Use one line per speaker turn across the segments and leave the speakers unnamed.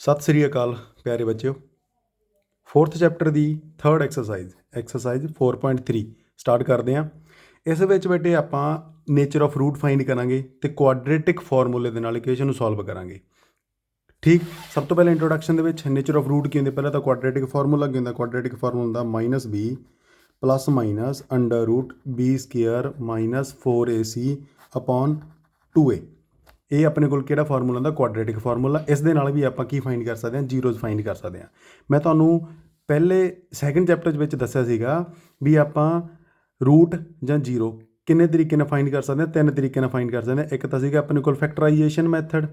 सत श्री अकाल प्यारे बच्चों। फोर्थ चैप्टर की थर्ड एक्सरसाइज 4.3 स्टार्ट करते हैं। इस विच बेटे आपां नेचर ऑफ रूट फाइंड करांगे तो क्वाड्रेटिक फॉर्मूले दे नाल इक्वेशन नूं सॉल्व करांगे। ठीक, सब तो पहले इंट्रोडक्शन दे विच नेचर ऑफ रूट की होंदी, पहले तो क्वाड्रेटिक फॉर्मूला की होंदा। क्वाड्रेटिक फॉर्मूला होंदा minus B plus minus under root B square minus 4ac upon 2a। ਇਹ ਆਪਣੇ ਕੋਲ ਕਿਹੜਾ ਫਾਰਮੂਲਾ ਹੁੰਦਾ? Quadratic formula. ਇਸ ਦੇ ਨਾਲ ਵੀ ਆਪਾਂ ਕੀ ਫਾਈਂਡ ਕਰ ਸਕਦੇ ਹਾਂ? ਜ਼ੀਰੋਜ਼ ਫਾਈਂਡ ਕਰ ਸਕਦੇ ਹਾਂ। ਮੈਂ ਤੁਹਾਨੂੰ ਪਹਿਲੇ ਸੈਕੰਡ ਚੈਪਟਰ ਵਿੱਚ ਦੱਸਿਆ ਸੀਗਾ ਵੀ ਆਪਾਂ ਰੂਟ ਜਾਂ ਜ਼ੀਰੋ ਕਿੰਨੇ ਤਰੀਕੇ ਨਾਲ ਫਾਈਂਡ ਕਰ ਸਕਦੇ ਹਾਂ? ਤਿੰਨ ਤਰੀਕੇ ਨਾਲ ਫਾਈਂਡ ਕਰ ਸਕਦੇ ਹਾਂ। ਇੱਕ ਤਾਂ ਸੀਗਾ ਆਪਣੇ ਕੋਲ ਫੈਕਟਰਾਈਜੇਸ਼ਨ ਮੈਥਡ,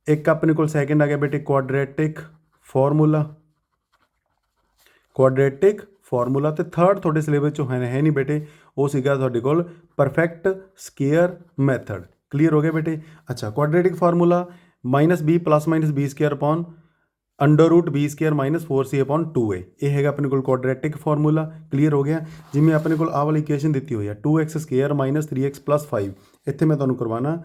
ਇੱਕ ਆਪਣੇ ਕੋਲ ਸੈਕਿੰਡ ਆ ਗਿਆ ਬੇਟੇ ਕੁਆਡਰੇਟਿਕ ਫਾਰਮੂਲਾ ਤੇ ਥਰਡ ਤੁਹਾਡੇ ਸਿਲੇਬਸ 'ਚੋਂ ਹੈ ਨਹੀਂ ਬੇਟੇ, ਉਹ ਸੀਗਾ ਤੁਹਾਡੇ ਕੋਲ ਪਰਫੈਕਟ ਸਕੇਅਰ ਮੈਥਡ। क्लीयर हो गया बेटे? अच्छा, quadratic formula minus B plus minus B square upon under root B square minus 4c upon 2a। ये है अपने को क्वाड्रेटिक फार्मूला। क्लीयर हो गया? जिमें अपने को आह वाली इक्वेशन दी हुई है 2x square minus 3x plus 5। इत्थे मैं तुहानूं करवाना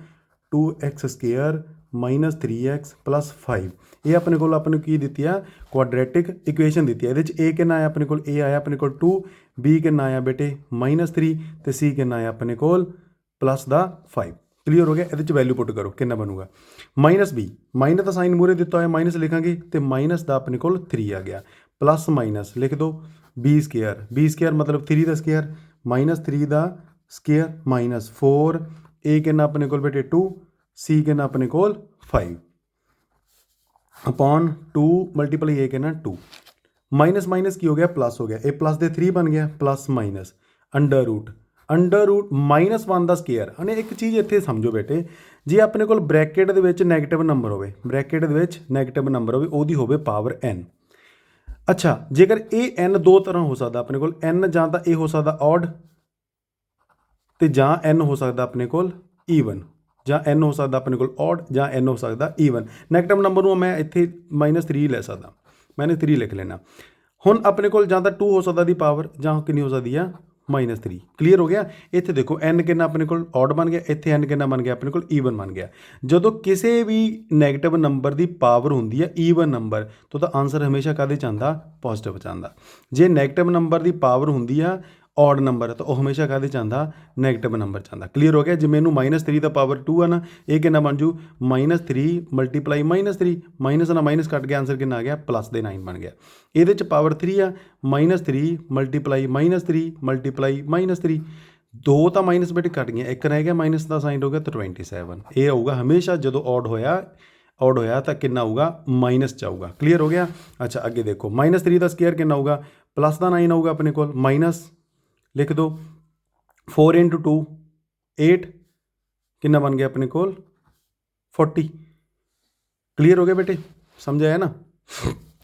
2x square minus 3x plus 5। ये अपने को की दी है क्वाड्रेटिक इक्वेशन दी है। ये ए कितना आया अपने को? ए आया अपने को 2, बी कितना आया बेटे माइनस 3 तो सी कितना आया अपने को प्लस द 5। क्लीयर हो गया? ये वैल्यू पुट करो कितना बनूगा? माइनस बी, माइनस का साइन मूहरे दिता है माइनस लिखांगे तो माइनस का अपने को 3 आ गया, प्लस माइनस लिख दो बी स्केयर मतलब 3 का स्केयर माइनस 3 का स्केयर माइनस 4 ए कितना अपने को बेटे 2 सी कितना अपने को 5 अपॉन 2 मल्टीप्लाई ए कितना 2 माइनस माइनस की हो गया प्लस हो गया, ए प्लस दे 3 बन गया plus minus under root minus 1 का स्केयर। हने एक चीज़ इत्थे समझो बेटे, जे अपने को ब्रैकेट दे विच नैगेटिव नंबर होवे, ब्रैकेट दे विच नैगेटिव नंबर होवे ओहदी होवे पावर n। अच्छा, जेकर ये n दो तरह हो सकता अपने को, n जां तां ये हो सकता ऑड ते जां n हो सकता अपने को ईवन, जां n हो सकता अपने को ऑड जां n हो सकता ईवन। नैगेटिव नंबर नूं मैं इत्थे -3 लै सकदा, मैंने 3 लिख लेना। हुण अपने को जां तां 2 हो सकता दी पावर जां कितनी हो सकती है -3। क्लीयर हो गया? इत्थे देखो n कितना अपने को ऑड बन गया, इत्थे n कितना बन गया अपने को ईवन बन गया। जदों किसी भी नैगेटिव नंबर की पावर होंदी है ईवन नंबर तो आंसर हमेशा काहदे च आंदा? पॉजिटिव च आंदा। जे नैगेटिव नंबर की पावर होंदी है ऑड नंबर तो वह हमेशा काहदे च आंदा? नैगेटिव नंबर च आंदा। क्लीयर हो गया? जिवें इनू -3 का पावर 2 है ना, ये कितना बन जू -3 मल्टीप्लाई -3 माइनस ना माइनस कट गया, आंसर कितना आ गया प्लस दे 9 बन गया। ये पावर 3 आ -3 मल्टीप्लाई -3 मल्टीप्लाई -3 दो तो माइनस बेटे कट गया, एक रह गया माइनस का साइन हो गया तो 27। ये आऊगा हमेशा जो ऑड होया तो कितना आऊगा? माइनस च आऊगा। क्लीयर हो गया? अच्छा, अगे देखो -3 का स्केयर कितना आऊगा? प्लस का 9 आऊगा अपने को, माइनस लिख दो 4 × 2 8 कितना बन गया अपने को 40। क्लीयर हो गया बेटे? समझ आया ना?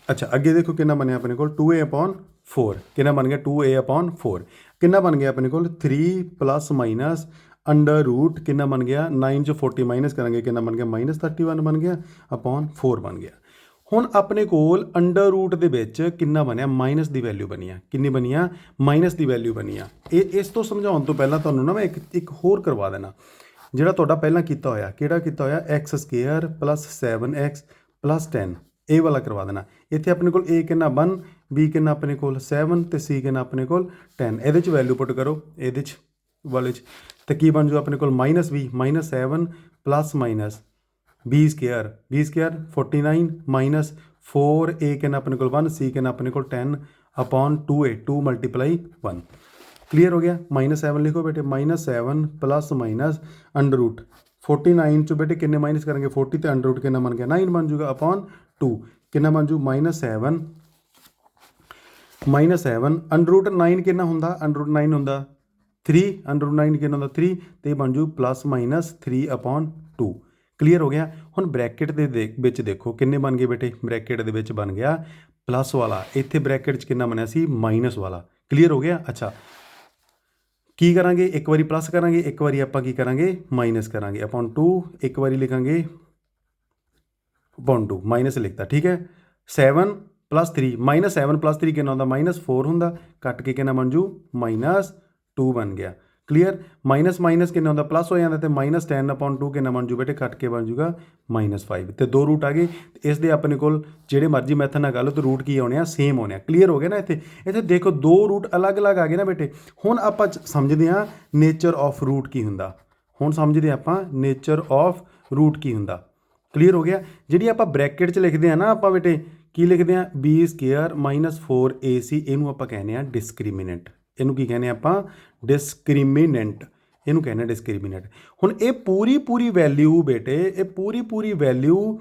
अच्छा, अगे देखो कितना बनया अपने को 2a अपॉन 4 कितना बन गया 2a अपॉन 4 कितना बन गया अपने को 3 प्लस माइनस अंडर रूट कितना बन गया 9 जो 40 माइनस करेंगे कितना बन गया -31 बन गया अपॉन 4 बन गया। हुण अपने कोल अंडर रूट दे विच कितना बनया? माइनस की वैल्यू बनी है। कितनी बनी है? माइनस की वैल्यू बनी है। इस तो समझाउण तो पहला तुहानूं ना मैं एक होर करवा देना, जिहड़ा तुहाडा पहलां कीता होया, किहड़ा कीता होया x square plus 7x plus 10 ये वाला करवा देना। इत्थे अपने को a कितना 1 b कितना अपने को 7 तो c कितना अपने को 10। ये वैल्यू पुट करो ये वाले तो की बन जाओ अपने को -b -7 plus minus B square 49 minus 4 A कितना अपने को 1 सी कितना अपने को 10 अपॉन 2a 2 मल्टीप्लाई 1। क्लीयर हो गया? -7 लिखो बेटे -7 प्लस माइनस अंडर रूट 49 चो बेटे किन्ने माइनस करेंगे 40 तो अंडर रूट कितना बन गया 9 बन जूगा अपॉन 2 कितना बन जू -7 अंडर रूट 9 कितना होंदा? अंडर रूट 9 होंदा 3 अंडर रूट 9 कितना होंदा 3 तो ये बन जू +-3 अपॉन 2। क्लीयर हो गया? हुण ब्रैकेट दे विच देखो किन्ने बन गए बेटे, ब्रैकेट दे विच बन गया प्लस वाला, इत्थे ब्रैकेट च कितना बनया सी माइनस वाला। क्लीयर हो गया? अच्छा, की करांगे एक बारी प्लस करांगे एक बारी आपां की करांगे माइनस करांगे अपॉन 2 एक बारी लिखांगे अपॉन 2 माइनस लिखता। ठीक है? 7 + 3 -7 + 3 कितना होंदा? -4 होंदा, कट के कितना बन जू -2 बन गया। क्लीयर। माइनस माइनस कितना होंगे प्लस हो जाता, तो माइनस 10/2 कितना बन जू बेटे, कट के बन जूगा -5, तो 2 रूट आ गए। इस दे अपने कोल ਜਿਹੜੇ मर्जी मैथड ना कर लो, तो रूट की आने आ सेम आने। क्लीयर हो गया ना। इतने देखो 2 रूट अलग अलग आ गए ना बेटे। हुण आपां समझदे हां नेचर ऑफ रूट की हुंदा, हुण समझदे आपां नेचर ऑफ रूट की हुंदा। क्लीयर हो गया। जिहड़ी आपां ब्रैकेट च लिखदे हां ना आपां बेटे, की लिखदे हां b² - 4ac, इहनूं आपां कहने आ डिस्क्रिमिनेंट। ਇਹਨੂੰ ਕੀ ਕਹਿੰਦੇ ਆਪਾਂ, ਡਿਸਕ੍ਰਿਮੀਨੈਂਟ, ਇਹਨੂੰ ਕਹਿੰਦੇ ਡਿਸਕ੍ਰਿਮੀਨੈਂਟ। ਹੁਣ ਇਹ ਪੂਰੀ ਵੈਲਿਊ ਬੇਟੇ, ਇਹ ਪੂਰੀ ਵੈਲਿਊ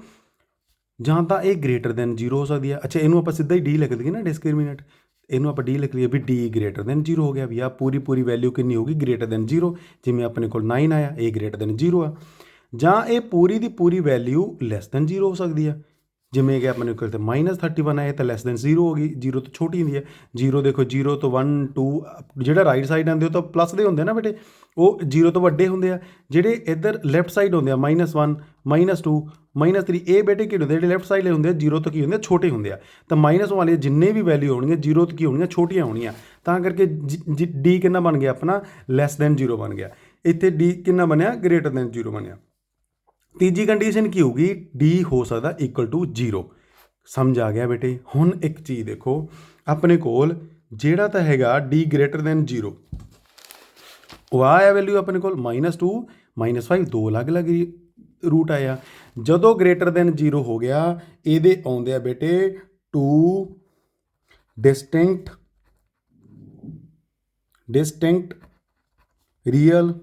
ਜਾਂ ਤਾਂ ਇਹ ਗ੍ਰੇਟਰ ਦੈਨ 0 ਹੋ ਸਕਦੀ ਹੈ। ਅੱਛਾ, ਇਹਨੂੰ ਆਪਾਂ ਸਿੱਧਾ ਹੀ ਡੀ ਲਿਖ ਦਈਏ ਨਾ ਡਿਸਕ੍ਰਿਮੀਨੈਂਟ, ਇਹਨੂੰ ਆਪਾਂ ਡੀ ਲਿਖ ਲਈਏ ਵੀ ਡੀ ਗ੍ਰੇਟਰ ਦੈਨ 0 ਹੋ ਗਿਆ, ਵੀ ਆ ਪੂਰੀ ਵੈਲਿਊ ਕਿੰਨੀ ਹੋਊਗੀ, ਗ੍ਰੇਟਰ ਦੈਨ 0। ਜਿਵੇਂ ਆਪਣੇ ਕੋਲ 9 ਆਇਆ, ਇਹ ਗ੍ਰੇਟਰ ਦੈਨ 0 ਆ। ਜਾਂ ਇਹ ਪੂਰੀ ਦੀ ਪੂਰੀ ਵੈਲਿਊ ਲੈਸ ਦੈਨ 0 ਹੋ ਸਕਦੀ ਆ। ਜਿਵੇਂ ਕਿ ਆਪਣੇ ਕੋਲ ਤੇ -31 ਆਏ ਤਾਂ ਲੈਸ ਦੈਨ 0 ਹੋ ਗਈ, 0 ਤੋਂ ਛੋਟੀ ਹੁੰਦੀ ਹੈ। 0 ਦੇਖੋ 0 ਤੋਂ 1 2 ਜਿਹੜਾ ਰਾਈਟ ਸਾਈਡ ਆਉਂਦੇ ਉਹ ਤਾਂ ਪਲੱਸ ਦੇ ਹੁੰਦੇ ਨਾ ਬੇਟੇ, ਉਹ 0 ਤੋਂ ਵੱਡੇ ਹੁੰਦੇ ਆ। ਜਿਹੜੇ ਇੱਧਰ ਲੈਫਟ ਸਾਈਡ ਹੁੰਦੇ ਆ -1 -2 -3, ਇਹ ਬੇਟੇ ਕੀ ਹੁੰਦੇ, ਜਿਹੜੇ ਲੈਫਟ ਸਾਈਡ ਹੁੰਦੇ ਆ 0 ਤੋਂ ਕੀ ਹੁੰਦੇ ਆ, ਛੋਟੇ ਹੁੰਦੇ ਆ। ਤਾਂ ਮਾਈਨਸ ਵਾਲੇ ਜਿੰਨੇ ਵੀ ਵੈਲਿਊ ਹੋਣਗੀਆਂ 0 ਤੋਂ ਕੀ ਹੋਣਗੀਆਂ, ਛੋਟੀਆਂ ਹੋਣਗੀਆਂ। ਤਾਂ ਕਰਕੇ ਡੀ ਕਿੰਨਾ ਬਣ ਗਿਆ ਆਪਣਾ, ਲੈਸ ਦੈਨ 0 ਬਣ ਗਿਆ। ਇੱਥੇ ਡੀ ਕਿੰਨਾ ਬਣਿਆ, ਗ੍ਰੇਟਰ ਦੈਨ 0 ਬਣਿਆ। ਤੀਜੀ ਕੰਡੀਸ਼ਨ ਕੀ ਹੋਊਗੀ, ਡੀ ਹੋ ਸਕਦਾ =0। ਸਮਝ ਆ ਗਿਆ ਬੇਟੇ। ਹੁਣ ਇੱਕ ਚੀਜ਼ ਦੇਖੋ, ਆਪਣੇ ਕੋਲ ਜਿਹੜਾ ਤਾਂ ਹੈਗਾ ਡੀ ਗ੍ਰੇਟਰ ਦੈਨ 0, ਉਹ ਆਇਆ ਵੈਲਿਊ ਆਪਣੇ ਕੋਲ -2 -5, ਦੋ ਅਲੱਗ-ਅਲੱਗ ਰੂਟ ਆਇਆ। ਜਦੋਂ ਗ੍ਰੇਟਰ ਦੈਨ 0 ਹੋ ਗਿਆ, ਇਹਦੇ ਆਉਂਦੇ ਆ ਬੇਟੇ 2 ਡਿਸਟਿੰਕਟ ਰੀਅਲ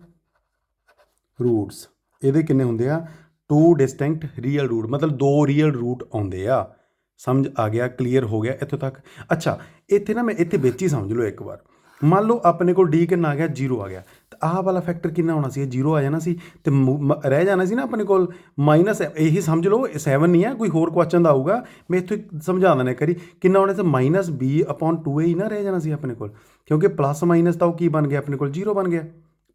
ਰੂਟਸ। ਇਹਦੇ ਕਿੰਨੇ ਹੁੰਦੇ ਆ, 2 ਡਿਸਟਿੰਕਟ ਰੀਅਲ ਰੂਟ, ਮਤਲਬ 2 ਰੀਅਲ ਰੂਟ ਆਉਂਦੇ ਆ। ਸਮਝ ਆ ਗਿਆ, ਕਲੀਅਰ ਹੋ ਗਿਆ ਇੱਥੋਂ ਤੱਕ। ਅੱਛਾ, ਇੱਥੇ ਨਾ ਮੈਂ ਇੱਥੇ ਵਿੱਚ ਹੀ ਸਮਝ ਲਓ ਇੱਕ ਵਾਰ। ਮੰਨ ਲਓ ਆਪਣੇ ਕੋਲ ਡੀ ਕਿੰਨਾ ਆ ਗਿਆ, 0 ਆ ਗਿਆ, ਤਾਂ ਆਹ ਵਾਲਾ ਫੈਕਟਰ ਕਿੰਨਾ ਹੋਣਾ ਸੀ, 0 ਆ ਜਾਣਾ ਸੀ, ਤੇ ਰਹਿ ਜਾਣਾ ਸੀ ਨਾ ਆਪਣੇ ਕੋਲ ਮਾਈਨਸ। ਇਹੀ ਸਮਝ ਲਓ 7 ਨਹੀਂ ਹੈ, ਕੋਈ ਹੋਰ ਕੁਐਸਚਨ ਦਾ ਆਊਗਾ, ਮੈਂ ਇੱਥੋਂ ਸਮਝਾ ਦਿੰਦਾ ਕਰੀ। ਕਿੰਨਾ ਹੋਣਾ ਸੀ, -b/2a ਹੀ ਨਾ ਰਹਿ ਜਾਣਾ ਸੀ ਆਪਣੇ ਕੋਲ, ਕਿਉਂਕਿ ਪਲੱਸ ਮਾਈਨਸ ਤਾਂ ਉਹ ਕੀ ਬਣ ਗਿਆ ਆਪਣੇ ਕੋਲ, 0 ਬਣ ਗਿਆ।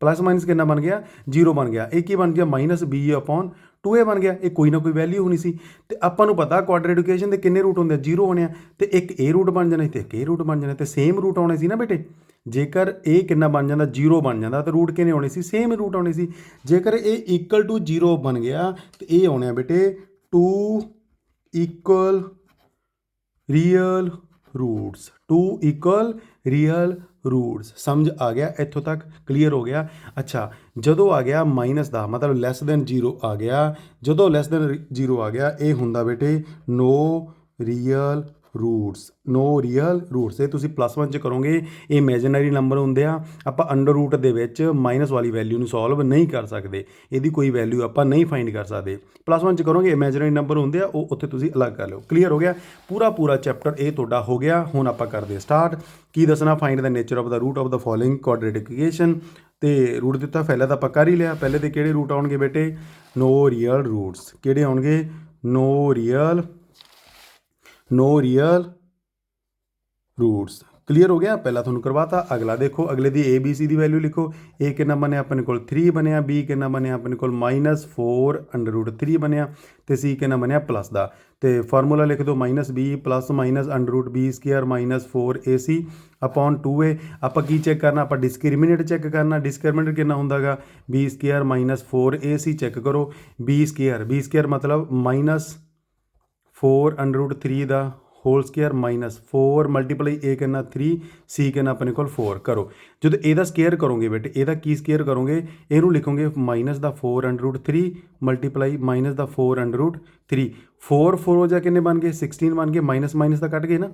प्लस माइनस कितना बन गया, 0 बन गया। एक ही बन गया -b/2a बन गया। ये कोई ना कोई वैल्यू होनी सी। तो आपां नूं पता क्वाड्रेटिक इक्वेशन के किन्ने रूट होंदे, 0 होने, तो एक ए रूट बन जाना, तो एक ए रूट बन जाना, तो सेम रूट आने सी ना बेटे। जेकर ए कितना बन जाता, 0 बन जाता, तो रूट किन्ने आने सी, सेम रूट आने सी। जेकर ए = 0 बन गया, तो ये आने बेटे 2 equal real roots, 2 equal real roots. समझ आ गया इत्थों तक, क्लीयर हो गया। अच्छा, जदों आ गया माइनस का मतलब लैस दैन 0 आ गया, जदों लैस दैन 0 आ गया, ये हुंदा बेटे no real roots, no real roots. ये तुसीं +1 च करोगे, ये इमेजिनरी नंबर होंदे आ। आपां अंडर रूट दे विच माइनस वाली वैल्यू नूं सॉल्व नहीं कर सकते, इहदी कोई वैल्यू आपां नहीं फाइंड कर सकते। +1 च करोगे, इमेजिनरी नंबर होंदे आ, वो उत्थे तुसीं अलग कर लो। क्लीयर हो गया, पूरा चैप्टर ये तुहाडा हो गया। हुण आपां करदे स्टार्ट। की दसना, find the nature of the root of the following quadratic equation. तो रूट दिता पहले तो आपां कर ही लिया। पहले तो किहड़े रूट आउणगे बेटे, नो रियल रूट्स। किहड़े आउणगे, नो रियल रूट्स। क्लीयर हो गया, पहला तुहानूं करवाता। अगला देखो, अगले दी A B C the value लिखो। ए कितना बनया अपने कोल 3 बनया, बी कितना बनया अपने कोल -4√3 बनया, तो सी कितना बनया प्लस दा। तो फार्मूला लिख दो, -b + -√b² - 4ac/2a। आप की चेक करना, आप डिस्क्रिमिनेट चेक करना। डिस्क्रिमिनेट कितना होंदा गा, b² - 4ac चेक करो। b² मतलब -4√3 दा होल स्केयर -4 × ए कितना 3, सी कितना अपने को 4 करो। जो एदा स्केयर करोगे बेटे, एदा की स्केयर करोगे, इनू लिखोगे -4√3 × -4√3। 4 4 जा किन्ने बन गए, 16 बन गए। माइनस तो कट गए ना,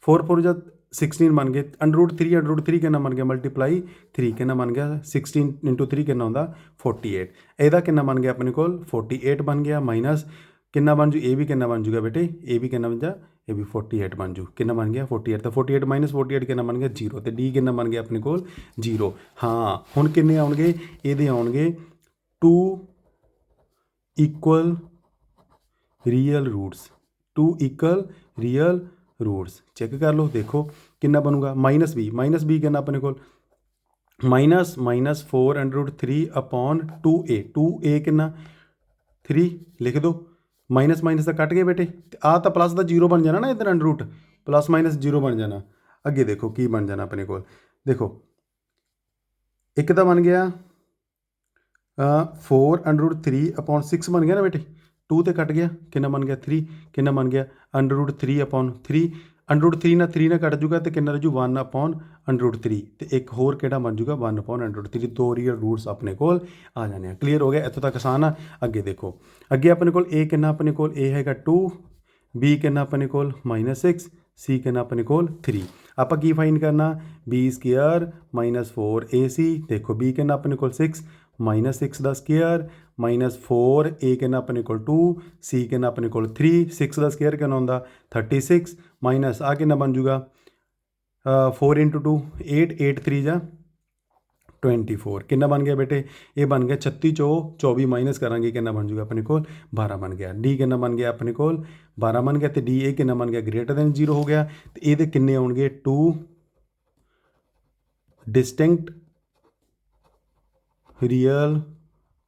4 4 जा 16 बन गए। √3 कितना बन गया, ×3 कितना बन गया, 16 × 3 कितना होंदा 48। एदा कितना बन गया अपने को 48 बन गया। माइनस कितना बन जू, ए भी कितना बन जूगा बेटे, ए भी कितना बन जा, ये भी 48 बन जू। कितना बन गया 48, तो 48 - 48 कितना बन गया 0, तो डी कितना बन गया अपने को 0। हाँ, हुण किन्ने आउणगे, ये आउणगे 2 equal real roots, 2 equal real roots. Check कर लो, देखो कितना बनूगा, -b कितना अपने को -4√3/2a, 2a कितना 3 लिख दो। माइनस तो कट गए बेटे, आ तो प्लस का 0 बन जाना ना, इधर अंडर रूट +- 0 बन जाना। अगे देखो की बन जाना अपने को, देखो एक तो बन गया 4√3/6 बन गया ना बेटे, 2 तो कट गया, कितना बन गया 3, कितना बन गया √3/3, √3 ਨਾਲ 3 ਨਾਲ ਕੱਟ ਜੂਗਾ तो कितना रजू 1/√3 तो एक होर किहड़ा बन जूगा 1/√3। दो रीयल रूट्स अपने कोल आ जाने। क्लीयर हो गया, इतों तक आसान आ। अगे देखो, अगे अपने कोल ए कितना, अपने कोल ए हैगा 2, बी कितना अपने कोल -6, सी कितना अपने कोल 3। आप की फाइंड करना, b² -4 AC। देखो बी कितना अपने कोल 6, -6 ਦਾ ਸਕੁਅਰ -4, ए कितना अपने कोल 2, सी कितना अपने कोल 3, 6 ਦਾ ਸਕੁਅਰ कितना ਹੁੰਦਾ 36, माइनस आ कितना बन जूगा 4 × 2 8, 8 3 जा 24, कितना बन गया बेटे, ये बन गया 36 चो 24 माइनस करांगे कितना बन जूगा अपने कोल 12 बन गया। डी कितना बन गया अपने कोल 12 बन गया, तो डी ए कितना बन गया >0 हो गया। तो ये किन्ने आउणगे 2 डिस्टिंक्ट रियल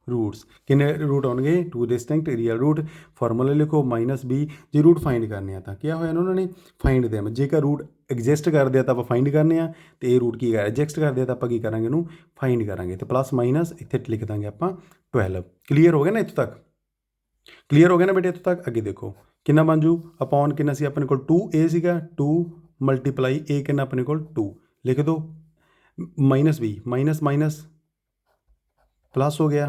रूट्स। किन्ने रूट आउणगे 2 डिस्टिंक्ट रियल रूट। फॉर्मूला लिखो -b। जे रूट फाइंड करने आ तो क्या होया उन्होंने फाइंड देम, जेकर रूट एग्जिस्ट करते तो आप फाइंड करने आ, तो ये रूट की एग्जिस्ट करते तो आप की करांगे इनू फाइंड करांगे। तो प्लस माइनस इत्थे लिख देंगे आप 12। क्लीयर हो गया ना इत्थों तक, क्लीयर हो गया ना बेटे इत्थों तक। अगे देखो कितना बन जू अपॉन कितना सी अपने कोल 2a सीगा 2 × a कितना अपने कोल 2 लिख दो, -b माइनस माइनस प्लस हो गया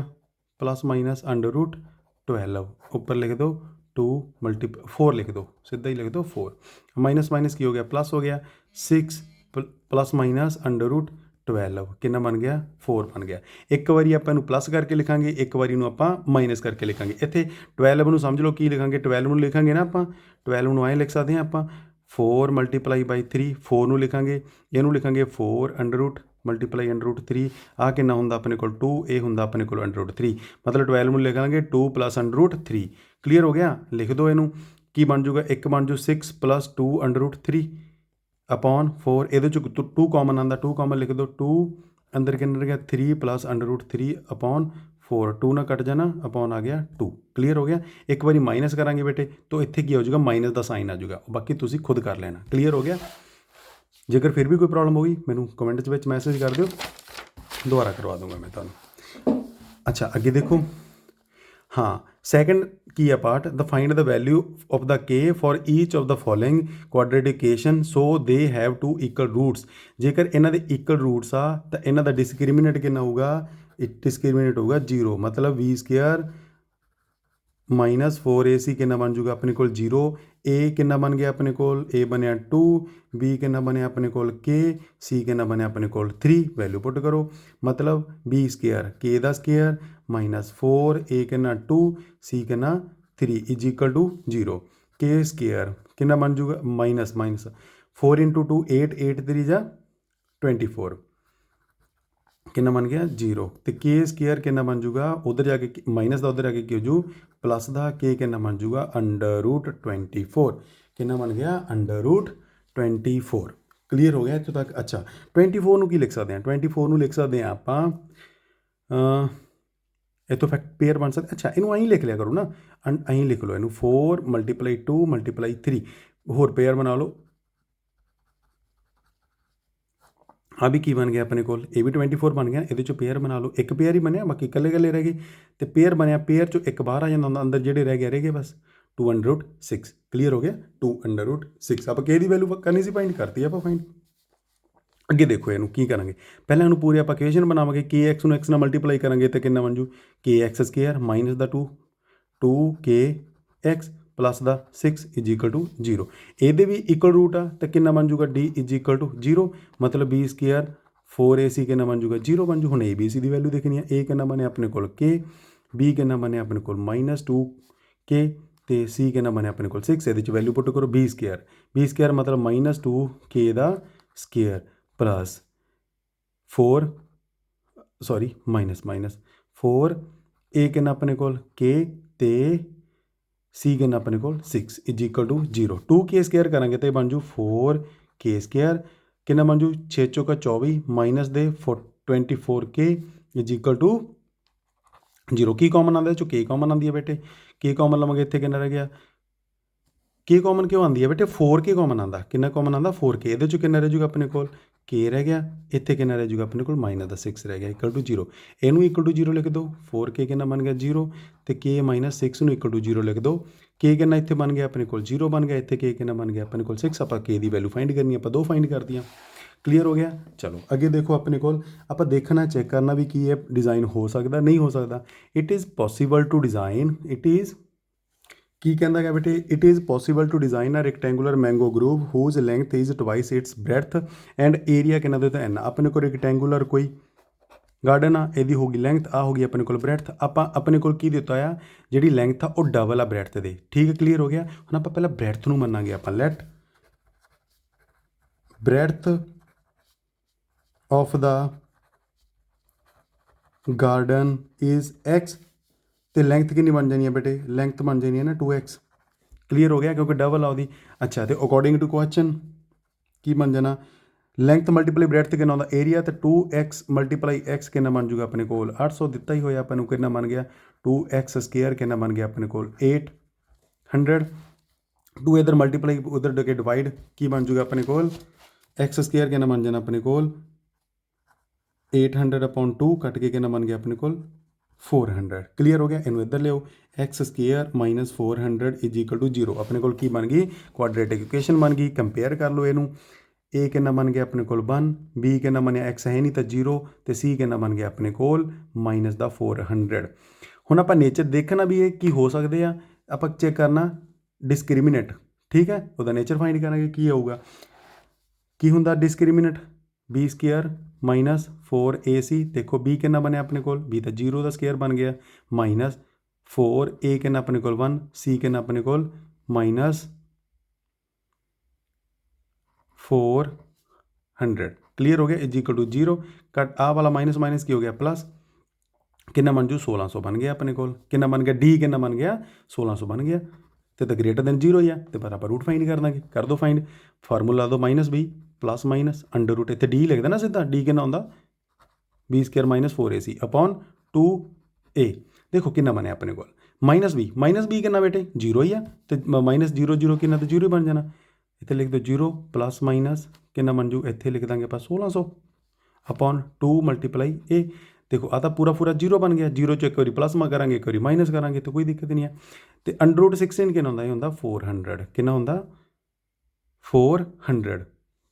प्लस माइनस √12 ऊपर लिख दो 2 × 4 लिख दो, सीधा ही लिख दो 4, माइनस माइनस की हो गया प्लस हो गया 6 प्लस माइनस √12 कितना बन गया 4 बन गया। एक बारी आप प्लस करके लिखांगे, एक बारी आप माइनस करके लिखांगे। इत्थे 12 में समझ लो की लिखांगे 12 में लिखांगे ना, आप 12 में ऐ लिख सकते हैं आप 4 × 3, 4 में लिखांगे, इनू लिखांगे 4 √ √3 आ कितना होंदा अपने कोल 2, ये होंदा अपने कोल √3, मतलब 12 में लिखांगे 2 + √3। क्लीयर हो गया, लिख दो इनू की बन जूगा, एक बन जू 6 + 2 √3 अपॉन 4, ये 2 कॉमन आंदा 2 कॉमन लिख दो, 2 अंदर कितना गया 3 + √3 अपॉन 4, 2 ना कट जाना अपॉन आ गया 2। क्लीयर हो गया। एक बारी माइनस करांगे बेटे तो इत्थे की हो जाएगा माइनस का साइन आ जाएगा, बाकी तुसी खुद कर लेना। क्लीयर हो गया। जेकर फिर भी कोई प्रॉब्लम होगी मैनू कमेंट में मैसेज कर दो, दोबारा करवा दूंगा मैं तुहानू। अच्छा अगे देखो, हाँ सैकेंड की है part, the find the value of the K for each of the following quadratic equation so they have 2 equal roots. जेकर इन्हां दे इक्वल रूट्स आ तो इन्हां दा डिस्क्रिमिनेट कितना होगा, डिस्क्रिमिनेट होगा 0, मतलब v² -4ac कितना बन जूगा अपने कोल 0, ए कितना बन गया अपने कोल, ए बनया 2, बी कितना बनया अपने कोल k, सी कितना बनया अपने कोल 3। वैल्यू पुट करो, मतलब b² k दा स्क्वायर -4 ए कितना 2, सी कितना 3 = 0। k² कितना बन जूगा माइनस 4 × 2 8, 8 3 जा 24 कितना बन गया 0। तो k² कितना बन जूगा, उधर जाके माइनस का उधर जाके की हो जू प्लस का, k कितना बन जूगा √24 कितना बन गया √24। क्लीयर हो गया इतों तक। अच्छा 24 की लिख सकते हैं, 24 लिख सकते हैं आप इतों फैक्ट पेयर बन सकते। अच्छा इनू अं लिख लिया करो ना, अं लिख लो इनू 4 × 2 × 3 होर पेयर बना लो। आ भी की बन गया अपने कोल, ये भी 24 बन गया, ये पेयर बना लो, एक पेयर ही बनया बाकी कल्ले कल्ले रह गए। तो पेयर बनया, पेयर चो एक बाहर आ जाता, अंदर जेडे रह गए बस 2√6। क्लीयर हो गया 2√6। आप के दी वैल्यू करनी सी फाइंड करती है आप फाइंड। अगे देखो इनू की करेंगे, पहले इनू पूरी आप इक्वेशन बनावांगे, kx ਨੂੰ x ਨਾਲ मल्टीप्लाई करेंगे तो कितना बन जू kx² minus the 2kx plus the 6 = 0। ये भी इक्वल रूट आ तो कितना बन जूगा d = 0, मतलब b² 4ac कितना बन जूगा 0 बन जू। हम ए बी सी की वैल्यू देखनी है, ए कितना बने अपने को k, बी कितना बने अपने को -2k तो सी कितना बने अपने को 6। ये वैल्यू पुट करो, b² मतलब -2k का square plus 4 sorry minus 4 A कितना अपने को k तो सी कितना अपने को 6 = 0। 2k² करेंगे तो बन जू 4k² कितना बन जू 6 चौका 24 माइनस दे 24k = 0। की कॉमन आता है के कॉमन आती है बेटे, के कॉमन लवेंगे इतने कितना रह गया, के कॉमन क्यों आती है बेटे 4k कॉमन आता, कितना कॉमन आता 4k, ये कितना रह जूगा अपने को के रह गया, इत्थे कितना रह जूगा अपने को माइनस द 6 रह गया इक्वल टू 0। इनू इक्वल टू 0 लिख दो, 4k कितना बन गया 0, तो k माइनस 6 नू इक्वल टू 0 लिख दो। k कितना इत्थे बन गया अपने को 0 बन गया, इत्थे k कितना बन गया अपने को 6। आप k की वैल्यू फाइंड करनी, आप 2 फाइंड कर दियाँ। क्लीयर हो गया। चलो अगे देखो अपने को आप देखना चैक करना भी की ये डिज़ाइन हो सकता नहीं हो सकता। It is possible to design, it is की कहता है बेटे, it is possible to design a rectangular mango grove whose length is twice its breadth and area कितना देता एन। अपने को रेक्टेंगुलर कोई गार्डन आ, यदी होगी लेंथ, आ होगी अपने को ब्रैथ, आप अपने को की दिता आ जी लेंथ आ वो डबल आ ब्रैथ दे। ठीक है, क्लीयर हो गया। हम आप पहले ब्रैथ नूं मनांगे, आप let breadth of the garden is X, तो लेंथ कितनी बन जानी है बेटे, लेंथ बन जानी है ना 2x। क्लीयर हो गया, क्योंकि डबल आ दी। अच्छा, तो अकॉर्डिंग टू क्वेश्चन की बन जाना, लेंथ मल्टीप्लाई ब्रैथ कितना आता एरिया, तो 2x मल्टीप्लाई x कितना बन जूगा अपने को 800 दिता ही होया अपन कितना बन गया 2x स्केयर कितना बन गया अपने को 800। 2 इधर मल्टीप्लाई उधर के डिवाइड की बन जूगा अपने को x स्केयर कितना बन जाना अपने को 800/2 कट के कितना बन गया अपने को 400। क्लीयर हो गया। इनू इधर लियो, X square minus 400 is equal to 0 अपने को की बन गई क्वाड्रेटिक इक्वेशन बन गई। कंपेयर कर लो इनू, ए कितना बन गया अपने को 1, बी कितना बनया एक्स है नहीं तो 0, तो सी कितना बन गया अपने को माइनस द 400। हुण आपां नेचर देखना भी है कि हो सकते हैं, आप चेक करना डिस्क्रिमिनेट। ठीक है, वह नेचर फाइंड करांगे की आऊगा, की हुंदा discriminate B square minus 4ac। देखो बी कितना बनया अपने को, बी तो 0 का स्केयर बन गया माइनस 4a कितना अपने को 1, सी कितना अपने को माइनस 400। क्लीयर हो गया, इज इक्वल टू 0। कट आ वाला माइनस माइनस की हो गया प्लस, कितना बन जू 1600 बन गया अपने को। कितना बन गया डी कितना बन गया 1600 बन गया, तो ग्रेटर दैन 0 ही है, तो पर आप रूट फाइंड कर देंगे। कर दो फाइंड, फार्मूला दो minus B plus minus under root, इतने डी लिखदा ना सीधा, डी कितना होंदा B square minus 4ac upon 2a। देखो कितना बनया अपने को माइनस बी कितना बेटे 0 ही है, तो माइनस 0 0 कितना तो 0 ही बन जाना। इतने लिख दो 0 प्लस माइनस कितना बन जू, इतने लिख देंगे आप 1600 अपॉन 2 मल्टीप्लाई ए। देखो आता पूरा पूरा 0 बन गया, 0 एक बार प्लस में करांगे, एक बार माइनस करांगे, तो कोई दिक्कत नहीं है। तो अंडर रूट 16 कितना होंदा, ये होंदा 400। कितना होंदा 400,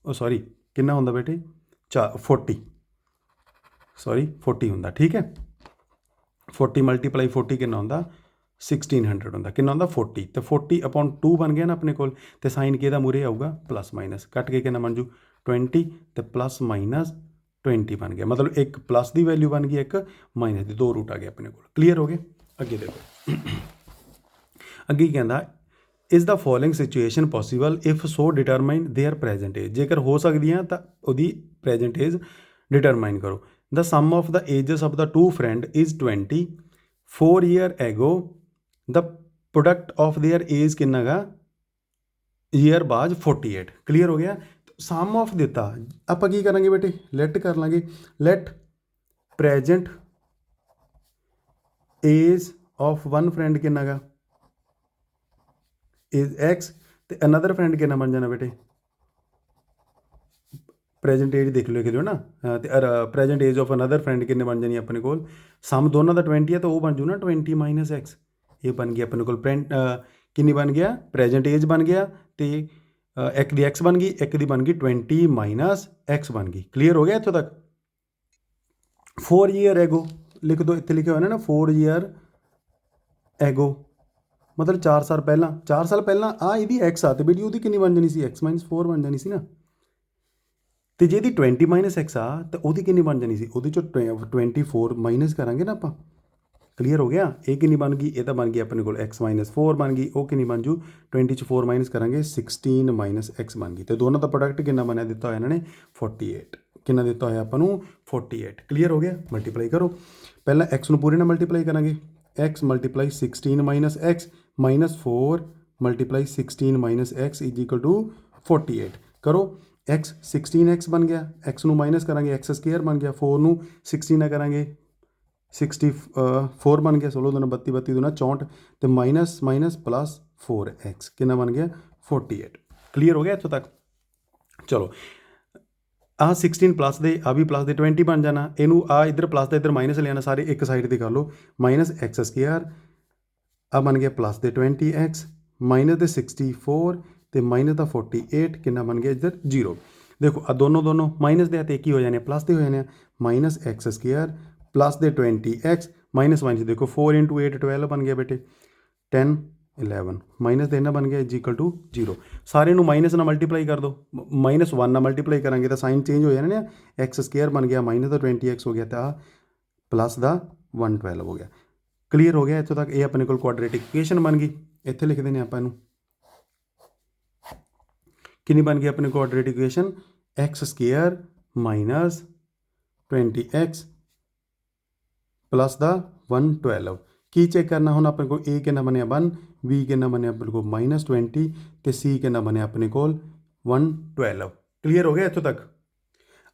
ओ सॉरी कितना होंदा बेटे 40 होंदा। ठीक है, 40 मल्टीप्लाई 40 कितना होंदा 1600 होंदा, कितना होंदा 40। तो 40 अपॉन 2 बन गया ना अपने को, तो साइन किहदा मूरे आऊगा प्लस माइनस, कट के कितना बन जू 20, तो प्लस माइनस 20 बन गया। मतलब एक प्लस की वैल्यू बन गई, एक माइनस की, 2 रूट आ गया अपने को। क्लीयर हो गए। अगे देखो अगे कहता is the following situation possible if so determine their present age. जेकर हो सकती हैं तो वही प्रेजेंट एज डिटरमाइन करो। The sum of the ages of the two friend is 20। 4 year ago the product of their age कितना गा year बाज 48। क्लीयर हो गया। सम ऑफ दिता, आप की करेंगे बेटे लेट कर लाँगे, let present age of one friend कितना गा इज एक्स, तो अनदर फ्रेंड कितना बन जाना बेटे प्रेजेंट एज देख लो ना, तो present age of another friend कितने बन जानी अपने को, सम दोनों का 20 है तो वो बन जू ना 20 माइनस एक्स। ये बन गया अपने को किन्नी बन गया प्रेजेंट एज बन गया, तो एक दी एक्स बन गई, एक दी बन गई 20 माइनस एक्स बन गई। क्लीयर हो गया इतों तक। 4 ईयर एगो लिख दो, इतने लिखे हुए ना 4 ईयर एगो, मतलब 4 साल पहला, 4 साल पहला आ यदि एक्स आ तो बेटी वो कितनी बन जानी सी एक्स माइनस 4 बन जानी सी ना। तो जे 20 माइनस एक्स आ तो वो कितनी बन जानी सी, वो 24 माइनस करांगे ना आप। क्लीयर हो गया। ये कितनी बन गई, ये तो बन गई अपने को एक्स माइनस 4 बन गई, वो कितनी बन जू 20 4 माइनस करांगे 16 माइनस एक्स बन गई। तो दोनों का प्रोडक्ट कितना बनया दिता है इन्होंने 48, कितना दिता है अपन 48। क्लीयर हो गया। मल्टीप्लाई करो, पहला एक्स नूं पूरे ना मल्टीप्लाई करांगे, X multiply 16 minus X minus 4 multiply 16 minus X is equal to 48। करो एक्स 16x बन गया, एक्स नूं माइनस करांगे एक्स स्केयर बन गया, 4 नूं 16 ना करांगे 64 बन गया, 16 दूना 32 32 दूना 64, तो माइनस माइनस प्लस 4x कितना बन गया 48। क्लीयर हो गया इतों तक। चलो ਆਹ 16 ਪਲੱਸ ਦੇ ਆ ਵੀ ਪਲੱਸ ਦੇ 20 ਬਣ ਜਾਣਾ, ਇਹਨੂੰ ਆ ਇੱਧਰ ਪਲੱਸ ਦਾ ਇੱਧਰ ਮਾਈਨਸ ਲੈਣਾ, ਸਾਰੇ ਇੱਕ ਸਾਈਡ ਤੇ ਕਰ ਲਓ, ਮਾਈਨਸ ਐਕਸ ਸਕੇਅਰ ਆ ਬਣ ਗਿਆ ਪਲੱਸ ਦੇ 20x ਮਾਈਨਸ ਦੇ 64 ਤੇ ਮਾਈਨਸ ਦਾ 48 ਕਿੰਨਾ ਬਣ ਗਿਆ ਇੱਧਰ 0। ਦੇਖੋ ਆ ਦੋਨੋਂ ਮਾਈਨਸ ਦੇ ਤੇ ਕੀ ਹੋ ਜਾਣੇ ਪਲੱਸ ਦੇ ਹੋ ਜਾਣੇ, ਮਾਈਨਸ ਐਕਸ ਸਕੇਅਰ ਪਲੱਸ ਦੇ 20x ਮਾਈਨਸ ਦੇਖੋ 4 × 8 12 ਬਣ ਗਿਆ ਬੇਟੇ 10 11 ਮਾਈਨਸ ਦੇ ਇਹਨਾਂ ਬਣ ਗਿਆ ਇਜ ਇਕਲ ਟੂ 0। ਸਾਰੇ ਨੂੰ ਮਾਈਨਸ ਨਾਲ ਮਲਟੀਪਲਾਈ ਕਰ ਦਿਓ, ਮਾਈਨਸ 1 ਨਾਲ ਮਲਟੀਪਲਾਈ ਕਰਾਂਗੇ ਤਾਂ ਸਾਈਨ ਚੇਂਜ ਹੋ ਜਾਣਾ ਨਾ, ਐਕਸ ਸਕੇਅਰ ਬਣ ਗਿਆ ਮਾਈਨਸ ਦਾ 20x ਹੋ ਗਿਆ ਤਾਂ ਪਲੱਸ ਦਾ 112 ਹੋ ਗਿਆ। ਕਲੀਅਰ ਹੋ ਗਿਆ ਇੱਥੋਂ ਤੱਕ। ਇਹ ਆਪਣੇ ਕੋਲ ਕੁਆਡਰੇਟਿਕ ਇਕੁਏਸ਼ਨ ਬਣ ਗਈ। ਇੱਥੇ ਲਿਖ ਦਿੰਦੇ ਆਪਾਂ ਇਹਨੂੰ, ਕਿੰਨੀ ਬਣ ਗਈ ਆਪਣੇ quadratic equation, X square minus 20x plus ਦਾ 112। ਕੀ ਚੈੱਕ ਕਰਨਾ ਹੁਣ ਆਪਣੇ ਕੋਲ, A ਕਿੰਨਾ ਬਣਿਆ 1, B ਕਿੰਨਾ ਬਣਿਆ ਆਪਣੇ ਕੋਲ -20 ਤੇ C ਕਿੰਨਾ ਬਣਿਆ ਆਪਣੇ ਕੋਲ 112। ਕਲੀਅਰ ਹੋ ਗਿਆ ਇੱਥੋਂ ਤੱਕ।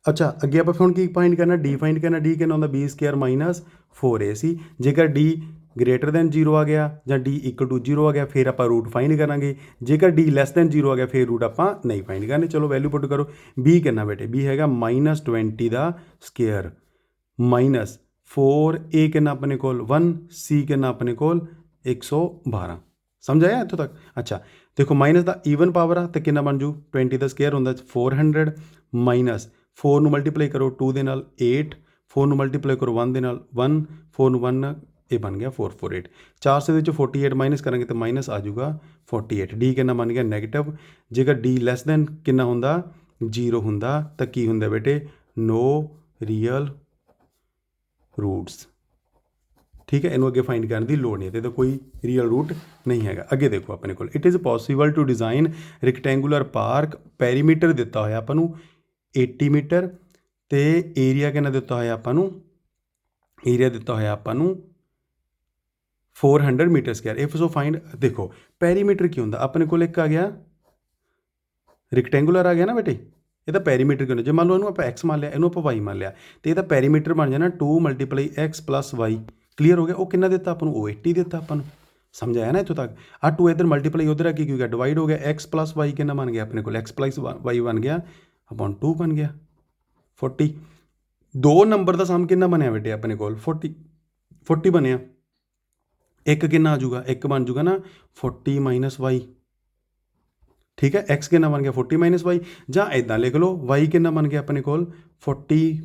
ਅੱਛਾ ਅੱਗੇ ਆਪਾਂ ਹੁਣ ਕੀ ਫਾਈਂਡ ਕਰਨਾ, D ਫਾਈਂਡ ਕਰਨਾ। D ਕਿੰਨਾ ਹੁੰਦਾ B² ਮਾਈਨਸ 4AC। ਜੇਕਰ D ਗ੍ਰੇਟਰ ਦੈਨ 0 ਆ ਗਿਆ ਜਾਂ D ਇਕੁਅਲ ਟੂ 0 ਆ ਗਿਆ ਫਿਰ ਆਪਾਂ ਰੂਟ ਫਾਈਂਡ ਕਰਾਂਗੇ, ਜੇਕਰ D ਲੈਸ ਦੈਨ 0 ਆ ਗਿਆ ਫਿਰ ਰੂਟ ਆਪਾਂ ਨਹੀਂ ਫਾਈਂਡ ਕਰਨੇ। ਚਲੋ ਵੈਲਿਊ ਪੁੱਟ ਕਰੋ। B ਕਿੰਨਾ ਬੇਟੇ, B ਹੈਗਾ -20 ਦਾ ਸਕੇਅਰ ਮਾਈਨਸ 4A ਕਿੰਨਾ ਆਪਣੇ ਕੋਲ 1, C ਕਿੰਨਾ ਆਪਣੇ ਕੋਲ 112। ਸਮਝ ਆਇਆ ਇੱਥੋਂ ਤੱਕ। ਅੱਛਾ ਦੇਖੋ ਮਾਈਨਸ ਦਾ ਈਵਨ ਪਾਵਰ ਆ ਤੇ ਕਿੰਨਾ ਬਣ ਜੂ 20 ਦਾ ਸਕੇਅਰ ਹੁੰਦਾ 400 ਮਾਈਨਸ 4 ਨੂੰ ਮਲਟੀਪਲਾਈ ਕਰੋ 2 ਦੇ ਨਾਲ 8, 4 ਨੂੰ ਮਲਟੀਪਲਾਈ ਕਰੋ 1 ਦੇ ਨਾਲ 1, 4 ਨੂੰ 1 ਇਹ ਬਣ ਗਿਆ 448। 400 ਦੇ ਵਿੱਚ 48 ਮਾਈਨਸ ਕਰਾਂਗੇ ਤਾਂ ਮਾਈਨਸ ਆ ਜਾਊਗਾ 48। D ਕਿੰਨਾ ਬਣ ਗਿਆ ਨੈਗੇਟਿਵ। ਜੇਕਰ D ਲੈਸ ਦੈਨ ਕਿੰਨਾ ਹੁੰਦਾ 0 ਹੁੰਦਾ ਤਾਂ ਕੀ ਹੁੰਦਾ ਬੇਟੇ ਨੋ ਰੀਅਲ ਰੂਟਸ। ਠੀਕ ਹੈ, ਇਹਨੂੰ ਅੱਗੇ ਫਾਈਂਡ ਕਰਨ ਦੀ ਲੋੜ ਨਹੀਂ, ਤੇ ਇਹਦਾ ਕੋਈ ਰੀਅਲ ਰੂਟ ਨਹੀਂ ਹੈਗਾ। ਅੱਗੇ ਦੇਖੋ ਆਪਣੇ ਕੋਲ it is possible to design rectangular park. Perimeter ਦਿੱਤਾ ਹੋਇਆ ਆਪਾਂ ਨੂੰ 80 ਮੀਟਰ ਤੇ ਏਰੀਆ ਕਿੰਨਾ ਦਿੱਤਾ ਹੋਇਆ ਆਪਾਂ ਨੂੰ, ਏਰੀਆ ਦਿੱਤਾ ਹੋਇਆ ਆਪਾਂ ਨੂੰ 400 metre square. If so find, ਦੇਖੋ ਪੈਰੀਮੀਟਰ ਕੀ ਹੁੰਦਾ ਆਪਣੇ ਕੋਲ, ਇੱਕ ਆ ਗਿਆ ਰੈਕਟੈਂਗੂਲਰ ਆ ਗਿਆ ਨਾ ਬੇਟੇ, ਇਹਦਾ ਪੈਰੀਮੀਟਰ ਕਿਉਂ ਹੁੰਦਾ, ਜੇ ਮੰਨ ਲਓ ਇਹਨੂੰ ਆਪਾਂ x ਮੰਨ ਲਿਆ ਇਹਨੂੰ ਆਪਾਂ y ਮੰਨ ਲਿਆ ਤੇ ਇਹਦਾ ਪੈਰੀਮੀਟਰ ਬਣ ਜਾਣਾ 2 × x + y। ਕਲੀਅਰ ਹੋ ਗਿਆ। ਉਹ ਕਿੰਨਾ ਦਿੱਤਾ ਆਪਾਂ ਨੂੰ, ਉਹ 80 ਦਿੱਤਾ ਆਪਾਂ ਨੂੰ। ਸਮਝ ਆਇਆ ਨਾ ਇੱਥੋਂ ਤੱਕ। ਆ 2 ਇੱਧਰ ਮਲਟੀਪਲਾਈ ਉੱਧਰ ਆ ਕੇ ਕੀ ਹੋ ਗਿਆ ਡਿਵਾਈਡ ਹੋ ਗਿਆ, x + y ਕਿੰਨਾ ਬਣ ਗਿਆ ਆਪਣੇ ਕੋਲ x + y ਬਣ ਗਿਆ ਅਪੋਨ 2 ਬਣ ਗਿਆ 40। ਦੋ ਨੰਬਰ ਦਾ ਸਮ ਕਿੰਨਾ ਬਣਿਆ ਬੇਟੇ ਆਪਣੇ ਕੋਲ 40 ਬਣਿਆ। ਇੱਕ ਕਿੰਨਾ ਆ ਜਾਊਗਾ, ਇੱਕ ਬਣ ਜਾਊਗਾ ਨਾ 40 - y। ਠੀਕ ਹੈ, x ਕਿੰਨਾ ਬਣ ਗਿਆ 40 - y, ਜਾਂ ਇੱਦਾਂ ਲਿਖ ਲਓ y ਕਿੰਨਾ ਬਣ ਗਿਆ ਆਪਣੇ ਕੋਲ 40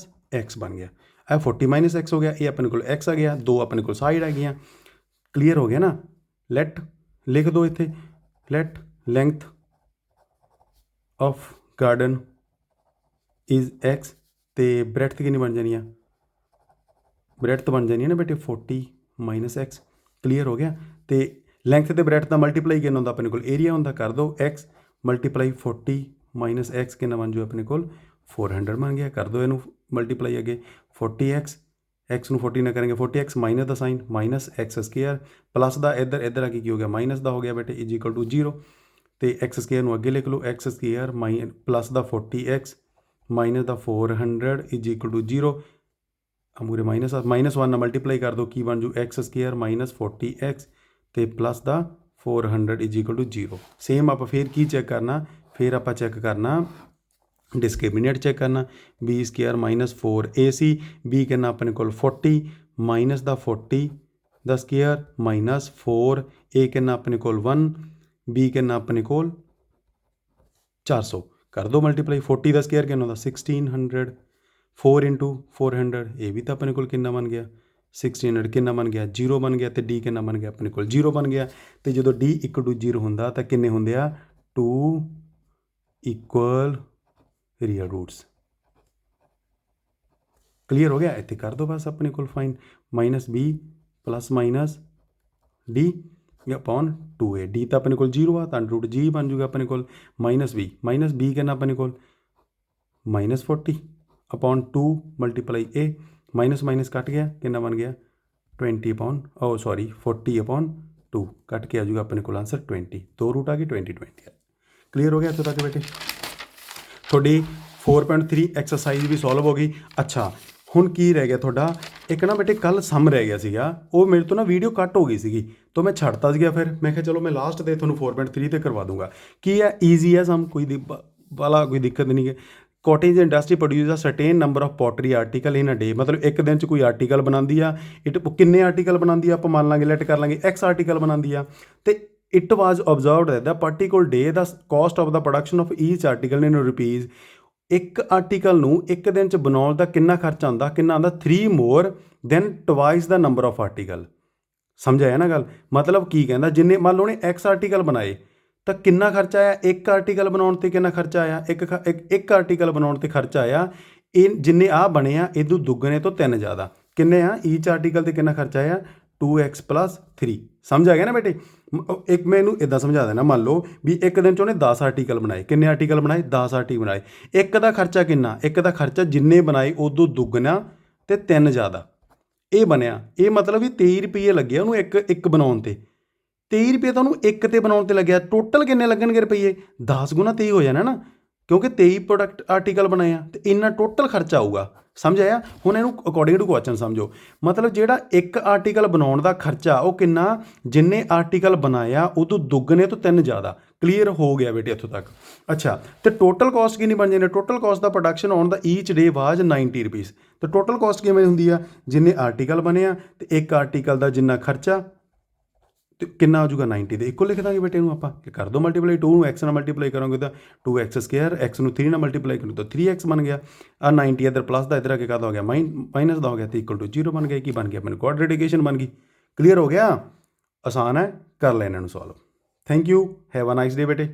- x ਬਣ ਗਿਆ। ਇਹ 40 - x ਹੋ ਗਿਆ, ਇਹ ਆਪਣੇ ਕੋਲ x ਆ ਗਿਆ, ਦੋ ਆਪਣੇ ਕੋਲ ਸਾਈਡ ਆ ਗਈਆਂ। ਕਲੀਅਰ ਹੋ ਗਿਆ ਨਾ। ਲੈਟ ਲਿਖ ਦਿਓ ਇੱਥੇ, let length of garden is x ਤੇ ਬ੍ਰੈਡਥ ਕਿੰਨੀ ਬਣ ਜਾਣੀ ਆ, ਬ੍ਰੈਡਥ ਬਣ ਜਾਣੀ ਹੈ ਨਾ ਬੇਟੇ 40 - x। ਕਲੀਅਰ ਹੋ ਗਿਆ। ਤੇ ਲੈਂਥ ਤੇ ਬ੍ਰੈਡਥ ਦਾ ਮਲਟੀਪਲਾਈ ਕਿੰਨਾ ਹੁੰਦਾ ਆਪਣੇ ਕੋਲ, ਏਰੀਆ ਹੁੰਦਾ, ਕਰ ਦਿਓ x × 40 - x ਕਿੰਨਾ ਬਣ ਜੂ ਆਪਣੇ ਕੋਲ 400 ਬਣ ਗਿਆ। ਕਰ ਦਿਓ ਇਹਨੂੰ ਮਲਟੀਪਲਾਈ ਅੱਗੇ 40x, x ਨੂੰ 40 ਨਾਲ ਕਰਾਂਗੇ 40x ਮਾਈਨਸ ਦਾ ਸਾਈਨ -x² ਪਲੱਸ ਦਾ ਇੱਧਰ ਆ ਕੇ ਕੀ ਹੋ ਗਿਆ ਮਾਈਨਸ ਦਾ ਹੋ ਗਿਆ ਬੇਟੇ ਇਜ ਇਕਲ ਟੂ 0। ਤੇ x² ਨੂੰ ਅੱਗੇ ਲਿਖ ਲਓ x² ਪਲੱਸ ਦਾ 40x ਮਾਈਨਸ ਦਾ 400 ਇਜ ਇਕਲ ਟੂ 0। ਮੂਰੇ -1 ਨਾਲ ਮਲਟੀਪਲਾਈ ਕਰ ਦਿਓ ਕੀ ਬਣ ਜੂ x² - 40x ਤੇ ਪਲੱਸ ਦਾ 400 ਇਜ ਇਕਲ ਟੂ 0। ਸੇਮ ਆਪਾਂ ਫਿਰ ਕੀ ਚੈੱਕ ਕਰਨਾ, ਫਿਰ ਆਪਾਂ ਚੈੱਕ ਕਰਨਾ ਡਿਸਕ੍ਰਿਮੀਨੇਟ ਚੈੱਕ ਕਰਨਾ b² - 4ac। b ਕਿੰਨਾ ਆਪਣੇ ਕੋਲ 40 minus the 40 the Square minus 4 a ਕਿੰਨਾ ਆਪਣੇ ਕੋਲ 1 b ਕਿੰਨਾ ਆਪਣੇ ਕੋਲ 400। ਕਰ ਦਿਓ ਮਲਟੀਪਲਾਈ 40 ਦਾ ਸਕੁਆਇਰ ਕਿੰਨਾ ਹੁੰਦਾ 1600 4 × 400 ਇਹ ਵੀ ਤਾਂ ਆਪਣੇ ਕੋਲ ਕਿੰਨਾ ਬਣ ਗਿਆ 1600 ਕਿੰਨਾ ਬਣ ਗਿਆ 0 ਬਣ ਗਿਆ ਤੇ d ਕਿੰਨਾ ਬਣ ਗਿਆ ਆਪਣੇ ਕੋਲ 0 ਬਣ ਗਿਆ। ਤੇ ਜਦੋਂ d ਇਕੁਅਲ ਟੂ 0 ਹੁੰਦਾ ਤਾਂ ਕਿੰਨੇ ਹੁੰਦੇ ਆ 2 ਇਕੁਅਲ ਰੀਅਲ ਰੂਟਸ। ਕਲੀਅਰ ਹੋ ਗਿਆ। ਇੱਥੇ ਕਰ ਦਿਓ ਬਸ ਆਪਣੇ ਕੋਲ fine -b ± d upon 2a। d ਤਾਂ ਆਪਣੇ ਕੋਲ 0 ਆ ਤਾਂ √g ਬਣ ਜੂਗਾ ਆਪਣੇ ਕੋਲ -b ਕਿੰਨਾ ਆਪਣੇ ਕੋਲ -40 ਅਪੋਨ 2 × a ਮਾਈਨਸ ਕੱਟ ਗਿਆ ਕਿੰਨਾ ਬਣ ਗਿਆ 40/2 ਕੱਟ ਕੇ ਆ ਜੂਗਾ ਆਪਣੇ ਕੋਲ ਆਂਸਰ 20। ਦੋ ਰੂਟ ਆ ਗਏ 20 ਆ। ਕਲੀਅਰ ਹੋ ਗਿਆ ਇੱਥੋਂ ਤੱਕ ਬੇਟੇ। ਤੁਹਾਡੀ 4.3 ਐਕਸਰਸਾਈਜ਼ ਵੀ ਸੋਲਵ ਹੋ ਗਈ। ਅੱਛਾ ਹੁਣ ਕੀ ਰਹਿ ਗਿਆ ਤੁਹਾਡਾ, ਇੱਕ ਨਾ ਬੇਟੇ ਕੱਲ ਸਮ ਰਹਿ ਗਿਆ ਸੀਗਾ, ਉਹ ਮੇਰੇ ਤੋਂ ਨਾ ਵੀਡੀਓ ਕੱਟ ਹੋ ਗਈ ਸੀਗੀ ਤਾਂ ਮੈਂ ਛੱਡਤਾ ਸੀਗਾ। ਫਿਰ ਮੈਂ ਕਿਹਾ ਚਲੋ ਮੈਂ ਲਾਸਟ ਤੇ ਤੁਹਾਨੂੰ 4.3 ਤੇ ਕਰਵਾ ਦੂੰਗਾ। ਕੀ ਹੈ ਈਜ਼ੀ ਹੈ ਸਮ, ਕੋਈ ਵਾਲਾ ਕੋਈ ਦਿੱਕਤ ਨਹੀਂ ਹੈ। cottage industry produces a certain number of pottery article in a day, मतलब ਇੱਕ ਦਿਨ 'ਚ ਕੋਈ ਆਰਟੀਕਲ ਬਣਾਉਂਦੀ ਆ। ਇਟ ਕਿੰਨੇ ਆਰਟੀਕਲ ਬਣਾਉਂਦੀ ਆ ਆਪਾਂ ਮੰਨ ਲਾਂਗੇ, ਲੈਟ ਕਰ ਲਾਂਗੇ x ਆਰਟੀਕਲ ਬਣਾਉਂਦੀ ਆ। ਤੇ it was observed that particular day the cost of the production of each article in rupees. ਇੱਕ ਆਰਟੀਕਲ ਨੂੰ ਇੱਕ ਦਿਨ 'ਚ ਬਣਾਉਣ ਦਾ ਕਿੰਨਾ ਖਰਚਾ ਆਉਂਦਾ, ਕਿੰਨਾ ਆਉਂਦਾ 3 more ਦੈਨ ਟਵਾਈਸ ਦਾ ਨੰਬਰ ਆਫ ਆਰਟੀਕਲ। ਸਮਝ ਆਇਆ ਨਾ ਗੱਲ? ਮਤਲਬ ਕੀ ਕਹਿੰਦਾ, ਜਿੰਨੇ ਮੰਨ ਲਓ ਉਹਨੇ x ਆਰਟੀਕਲ ਬਣਾਏ ਤਾਂ ਕਿੰਨਾ ਖਰਚਾ ਆਇਆ, ਇੱਕ ਆਰਟੀਕਲ ਬਣਾਉਣ 'ਤੇ ਕਿੰਨਾ ਖਰਚਾ ਆਇਆ, ਇੱਕ ਆਰਟੀਕਲ ਬਣਾਉਣ 'ਤੇ ਖਰਚਾ ਆਇਆ ਇਹ ਜਿੰਨੇ ਆਹ ਬਣੇ ਆ ਇਹਦੋਂ ਦੁੱਗਣੇ ਤੋਂ 3 ਜ਼ਿਆਦਾ। ਕਿੰਨੇ ਆ ਈਚ ਆਰਟੀਕਲ 'ਤੇ ਕਿੰਨਾ ਖਰਚਾ ਆਇਆ 2x + 3। ਸਮਝ ਆ ਗਿਆ ਨਾ ਬੇਟੇ? ਇੱਕ ਮੈਂ ਇਹਨੂੰ ਇੱਦਾਂ ਸਮਝਾ ਦੇਣਾ, ਮੰਨ ਲਓ ਵੀ ਇੱਕ ਦਿਨ 'ਚ ਉਹਨੇ 10 ਆਰਟੀਕਲ ਬਣਾਏ। ਕਿੰਨੇ ਆਰਟੀਕਲ ਬਣਾਏ? 10 ਆਰਟੀਕਲ ਬਣਾਏ। ਇੱਕ ਦਾ ਖਰਚਾ ਕਿੰਨਾ? ਇੱਕ ਦਾ ਖਰਚਾ ਜਿੰਨੇ ਬਣਾਏ ਉਦੋਂ ਦੁੱਗਣਾ ਅਤੇ 3 ਜ਼ਿਆਦਾ। ਇਹ ਬਣਿਆ, ਇਹ ਮਤਲਬ ਵੀ 23 ਰੁਪਏ ਲੱਗੇ ਉਹਨੂੰ ਇੱਕ ਬਣਾਉਣ 'ਤੇ। 23 ਰੁਪਏ ਤਾਂ ਉਹਨੂੰ ਇੱਕ 'ਤੇ ਬਣਾਉਣ 'ਤੇ ਲੱਗਿਆ। ਟੋਟਲ ਕਿੰਨੇ ਲੱਗਣਗੇ ਰੁਪਈਏ? 10 ਗੁਣਾ 23 ਹੋ ਜਾਣਾ ਨਾ, ਕਿਉਂਕਿ 23 ਪ੍ਰੋਡਕਟ ਆਰਟੀਕਲ ਬਣਾਏ ਆ ਅਤੇ ਇੰਨਾ ਟੋਟਲ ਖਰਚਾ ਆਊਗਾ। ਸਮਝ ਆਇਆ? ਹੁਣ ਇਹਨੂੰ ਅਕੋਰਡਿੰਗ ਟੂ ਕੁਐਸਚਨ ਸਮਝੋ। ਮਤਲਬ ਜਿਹੜਾ ਇੱਕ ਆਰਟੀਕਲ ਬਣਾਉਣ ਦਾ ਖਰਚਾ ਉਹ ਕਿੰਨਾ, ਜਿੰਨੇ ਆਰਟੀਕਲ ਬਣਾਇਆ ਉਦੋਂ ਦੁੱਗਣੇ ਤੋਂ 3 ਜ਼ਿਆਦਾ। ਕਲੀਅਰ ਹੋ ਗਿਆ ਬੇਟੇ ਇੱਥੋਂ ਤੱਕ? ਅੱਛਾ, ਅਤੇ ਟੋਟਲ ਕੋਸਟ ਕਿੰਨੀ ਬਣ ਜਾਂਦੀ? Total cost the production on the each day was 90 rupees. ਅਤੇ ਟੋਟਲ ਕੋਸਟ ਕਿਵੇਂ ਹੁੰਦੀ ਆ? ਜਿੰਨੇ ਆਰਟੀਕਲ ਬਣੇ ਆ ਅਤੇ ਇੱਕ ਆਰਟੀਕਲ ਦਾ ਜਿੰਨਾ ਖਰਚਾ ਅਤੇ ਕਿੰਨਾ ਹੋ ਜਾਊਗਾ 90 ਦੇ ਇੱਕੋ ਲਿਖ ਦਾਂਗੇ ਬੇਟੇ ਨੂੰ ਆਪਾਂ। ਕਰ ਦਿਓ ਮਲਟੀਪਲਾਈ, 2 ਨੂੰ x ਨਾਲ ਮਲਟੀਪਲਾਈ ਕਰੋਗੇ ਤਾਂ 2x², x ਨੂੰ 3 ਨਾਲ ਮਲਟੀਪਲਾਈ ਕਰੋ ਤਾਂ 3x ਬਣ ਗਿਆ। ਆ 90 ਇੱਧਰ ਪਲੱਸ ਦਾ ਇੱਧਰ ਆ ਕੇ ਕਾਹਦਾ ਹੋ ਗਿਆ ਮਾਈਨਸ ਦਾ ਹੋ ਗਿਆ ਅਤੇ =0 ਬਣ ਗਿਆ। ਕੀ ਬਣ ਗਿਆ? ਮੈਨੂੰ ਕੁਆਡਰੇਟਿਕ ਇਕੁਏਸ਼ਨ ਬਣ ਗਈ। ਕਲੀਅਰ ਹੋ ਗਿਆ? ਆਸਾਨ ਹੈ, ਕਰ ਲੈ ਇਹਨਾਂ ਨੂੰ solve. Thank you, have a nice day ਬੇਟੇ।